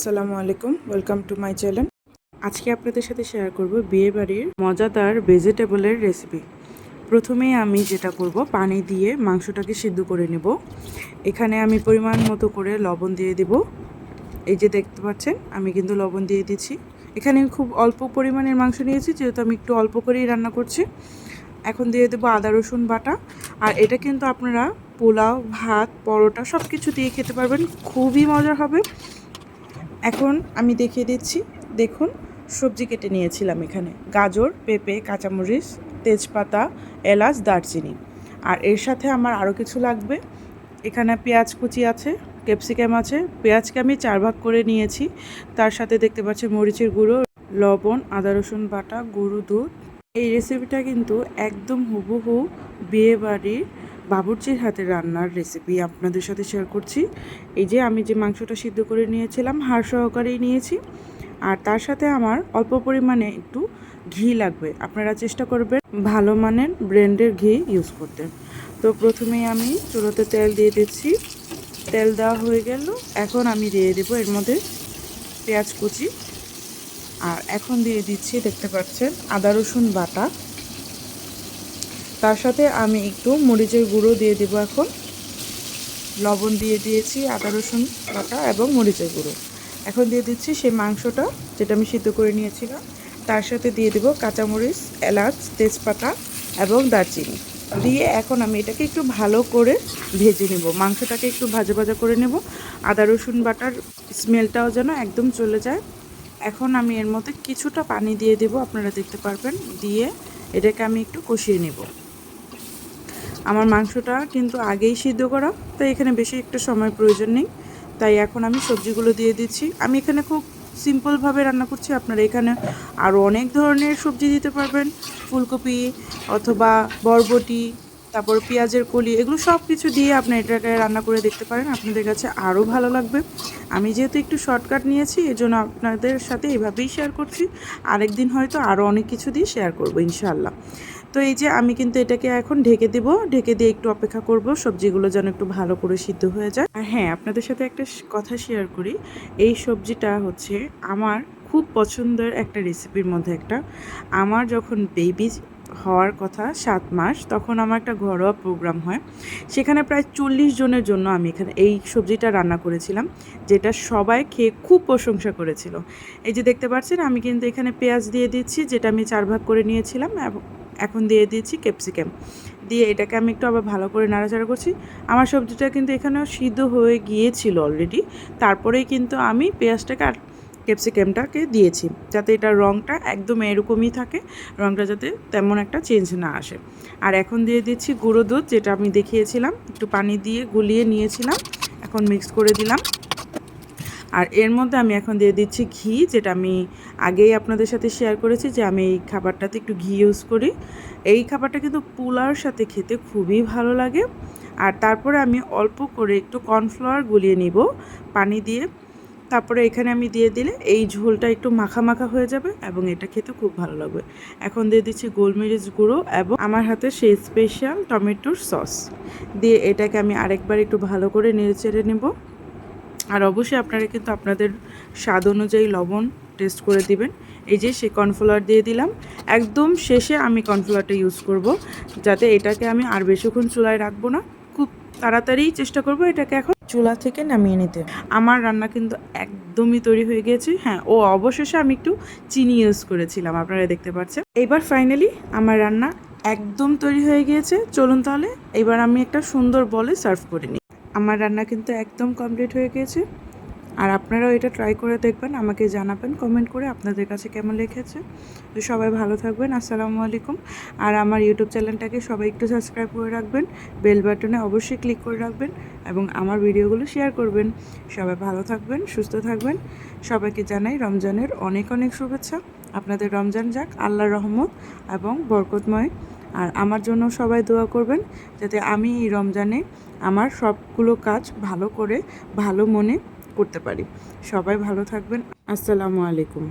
আসসালামু আলাইকুম, welcome to my channel. আজকে আপনাদের সাথে শেয়ার করব বিয়েবাড়ির মজাদার ভেজিটেবলের রেসিপি। প্রথমেই আমি যেটা করব, পানি দিয়ে মাংসটাকে সিদ্ধ করে নেব। এখানে আমি পরিমাণ মতো করে লবণ দিয়ে দেব। এই যে দেখতে পাচ্ছেন, আমি কিন্তু লবণ দিয়ে দিচ্ছি। এখানে খুব অল্প পরিমাণের মাংস নিয়েছি, যেহেতু আমি একটু অল্প করেই রান্না করছি। এখন দিয়ে দেবো আদা রসুন বাটা। আর এটা কিন্তু আপনারা পোলাও, ভাত, পরোটা সব কিছু দিয়ে খেতে পারবেন, খুবই মজার হবে। এখন আমি দেখিয়ে দিচ্ছি। দেখুন, সবজি কেটে নিয়েছিলাম এখানে গাজর, পেঁপে, কাঁচামরিচ, তেজপাতা, এলাচ, দারচিনি। আর এর সাথে আমার আরও কিছু লাগবে। এখানে পেঁয়াজ কুচি আছে, ক্যাপসিকাম আছে। পেঁয়াজকে আমি 4 ভাগ করে নিয়েছি। তার সাথে দেখতে পাচ্ছেন মরিচের গুঁড়ো, লবণ, আদা রসুন বাটা, গরু দুধ। এই রেসিপিটা কিন্তু একদম হুবহু বিয়েবাড়ির বাবুর্চির হাতের রান্নার রেসিপি আপনাদের সাথে শেয়ার করছি। এই যে আমি যে মাংসটা সিদ্ধ করে নিয়েছিলাম, হাড় সহকারেই নিয়েছি। আর তার সাথে আমার অল্প পরিমাণে একটু ঘি লাগবে। আপনারা চেষ্টা করবেন ভালো মানের ব্র্যান্ডের ঘি ইউজ করতে। তো প্রথমেই আমি চুলোতে তেল দিয়ে দিচ্ছি। তেল দেওয়া হয়ে গেল। এখন আমি দিয়ে দেবো এর মধ্যে পেঁয়াজ কুচি। আর এখন দিয়ে দিচ্ছি, দেখতে পাচ্ছেন, আদা রসুন বাটা। তার সাথে আমি একটু মরিচের গুঁড়ো দিয়ে দেবো। এখন লবণ দিয়ে দিয়েছি, আদা রসুন বাটা এবং মরিচের গুঁড়ো। এখন দিয়ে দিচ্ছি সেই মাংসটা যেটা আমি সিদ্ধ করে নিয়েছিলাম। তার সাথে দিয়ে দেবো কাঁচামরিচ, এলাচ, তেজপাতা এবং দারচিনি দিয়ে এখন আমি এটাকে একটু ভালো করে ভেজে নেব। মাংসটাকে একটু ভাজা ভাজা করে নেব, আদা রসুন বাটার স্মেলটাও যেন একদম চলে যায়। এখন আমি এর মধ্যে কিছুটা পানি দিয়ে দেব, আপনারা দেখতে পারবেন। দিয়ে এটাকে আমি একটু কষিয়ে নেব। আমার মাংসটা কিন্তু আগেই সিদ্ধ করা, তাই এখানে বেশি একটা সময় প্রয়োজন নেই। তাই এখন আমি সবজিগুলো দিয়ে দিচ্ছি। আমি এখানে খুব সিম্পলভাবে রান্না করছি। আপনারা এখানে আরও অনেক ধরনের সবজি দিতে পারবেন, ফুলকপি অথবা বরবটি, তারপর পেঁয়াজের কলি, এগুলো সব কিছু দিয়ে আপনি এটাকে রান্না করে দেখতে পারেন, আপনাদের কাছে আরও ভালো লাগবে। আমি যেহেতু একটু শর্টকাট নিয়েছি, এই জন্য আপনাদের সাথে এভাবেই শেয়ার করছি। আরেকদিন হয়তো আরও অনেক কিছু দিয়ে শেয়ার করবো ইনশাআল্লাহ। তো এই যে আমি কিন্তু এটাকে এখন ঢেকে দেব। ঢেকে দিয়ে একটু অপেক্ষা করব সবজিগুলো যেন একটু ভালো করে সিদ্ধ হয়ে যায়। আর হ্যাঁ, আপনাদের সাথে একটা কথা শেয়ার করি। এই সবজিটা হচ্ছে আমার খুব পছন্দের একটা রেসিপির মধ্যে একটা। আমার যখন বেবি হওয়ার কথা 7 মাস, তখন আমার একটা ঘরোয়া প্রোগ্রাম হয়। সেখানে প্রায় 40 জনের জন্য আমি এখানে এই সবজিটা রান্না করেছিলাম, যেটা সবাই খেয়ে খুব প্রশংসা করেছিল। এই যে দেখতে পাচ্ছেন, আমি কিন্তু এখানে পেঁয়াজ দিয়ে দিচ্ছি, যেটা আমি 4 ভাগ করে নিয়েছিলাম। এবং এখন দিয়ে দিয়েছি ক্যাপসিকাম। দিয়ে এটাকে আমি একটু আবার ভালো করে নাড়াচাড়া করছি। আমার সবজিটা কিন্তু এখানেও সিদ্ধ হয়ে গিয়েছিল অলরেডি। তারপরেই কিন্তু আমি পেঁয়াজটাকে আর ক্যাপসিকামটাকে দিয়েছি, যাতে এটার রঙটা একদম এরকমই থাকে, রঙটা যাতে তেমন একটা চেঞ্জ না আসে। আর এখন দিয়ে দিচ্ছি গুঁড়ো দুধ, যেটা আমি দেখিয়েছিলাম, একটু পানি দিয়ে গুলিয়ে নিয়েছিলাম। এখন মিক্স করে দিলাম। আর এর মধ্যে আমি এখন দিয়ে দিচ্ছি ঘি, যেটা আমি আগেই আপনাদের সাথে শেয়ার করেছি যে আমি এই খাবারটাতে একটু ঘি ইউজ করি। এই খাবারটা কিন্তু পোলাওর সাথে খেতে খুবই ভালো লাগে। আর তারপরে আমি অল্প করে একটু কর্নফ্লাওয়ার গুলিয়ে নিব পানি দিয়ে। তারপরে এখানে আমি দিয়ে দিলে এই ঝোলটা একটু মাখা মাখা হয়ে যাবে এবং এটা খেতে খুব ভালো লাগবে। এখন দিয়ে দিচ্ছি গোলমরিচ গুঁড়ো এবং আমার হাতে সেই স্পেশাল টমেটোর সস দিয়ে এটাকে আমি আরেকবার একটু ভালো করে নেড়েচেড়ে নেব। আর অবশ্যই আপনারা কিন্তু আপনাদের স্বাদ অনুযায়ী লবণ টেস্ট করে দিবেন। এই যে সেই কর্নফ্লাওয়ার দিয়ে দিলাম। একদম শেষে আমি কর্নফ্লাওয়ারটা ইউজ করব, যাতে এটাকে আমি আর বেশিক্ষণ চুলায় রাখবো না। খুব তাড়াতাড়ি চেষ্টা করব এটাকে এখন চুলা থেকে নামিয়ে নিতে। আমার রান্না কিন্তু একদমই তৈরি হয়ে গিয়েছে। হ্যাঁ, ও অবশেষে আমি একটু চিনি ইউজ করেছিলাম, আপনারা দেখতে পাচ্ছেন। এবার ফাইনালি আমার রান্না একদম তৈরি হয়ে গিয়েছে। চলুন তাহলে এবার আমি একটা সুন্দর বলে সার্ভ করে নিই। আমার রান্না কিন্তু একদম কমপ্লিট হয়ে গিয়েছে। আর আপনারাও এটা ট্রাই করে দেখবেন, আমাকে জানাবেন কমেন্ট করে আপনাদের কাছে কেমন লেগেছে। তো সবাই ভালো থাকবেন। আসসালামু আলাইকুম। আর আমার ইউটিউব চ্যানেলটাকে সবাই একটু সাবস্ক্রাইব করে রাখবেন, বেল বাটনে অবশ্যই ক্লিক করে রাখবেন এবং আমার ভিডিওগুলো শেয়ার করবেন। সবাই ভালো থাকবেন, সুস্থ থাকবেন। সবাইকে জানাই রমজানের অনেক অনেক শুভেচ্ছা। আপনাদের রমজান যাক আল্লাহর রহমত এবং বরকতময়। আর আমার জন্য সবাই দোয়া করবেন, যাতে আমি এই রমজানে আমার সবগুলো কাজ ভালো করে ভালো মনে করতে পারি। সবাই ভালো থাকবেন। আসসালামু আলাইকুম।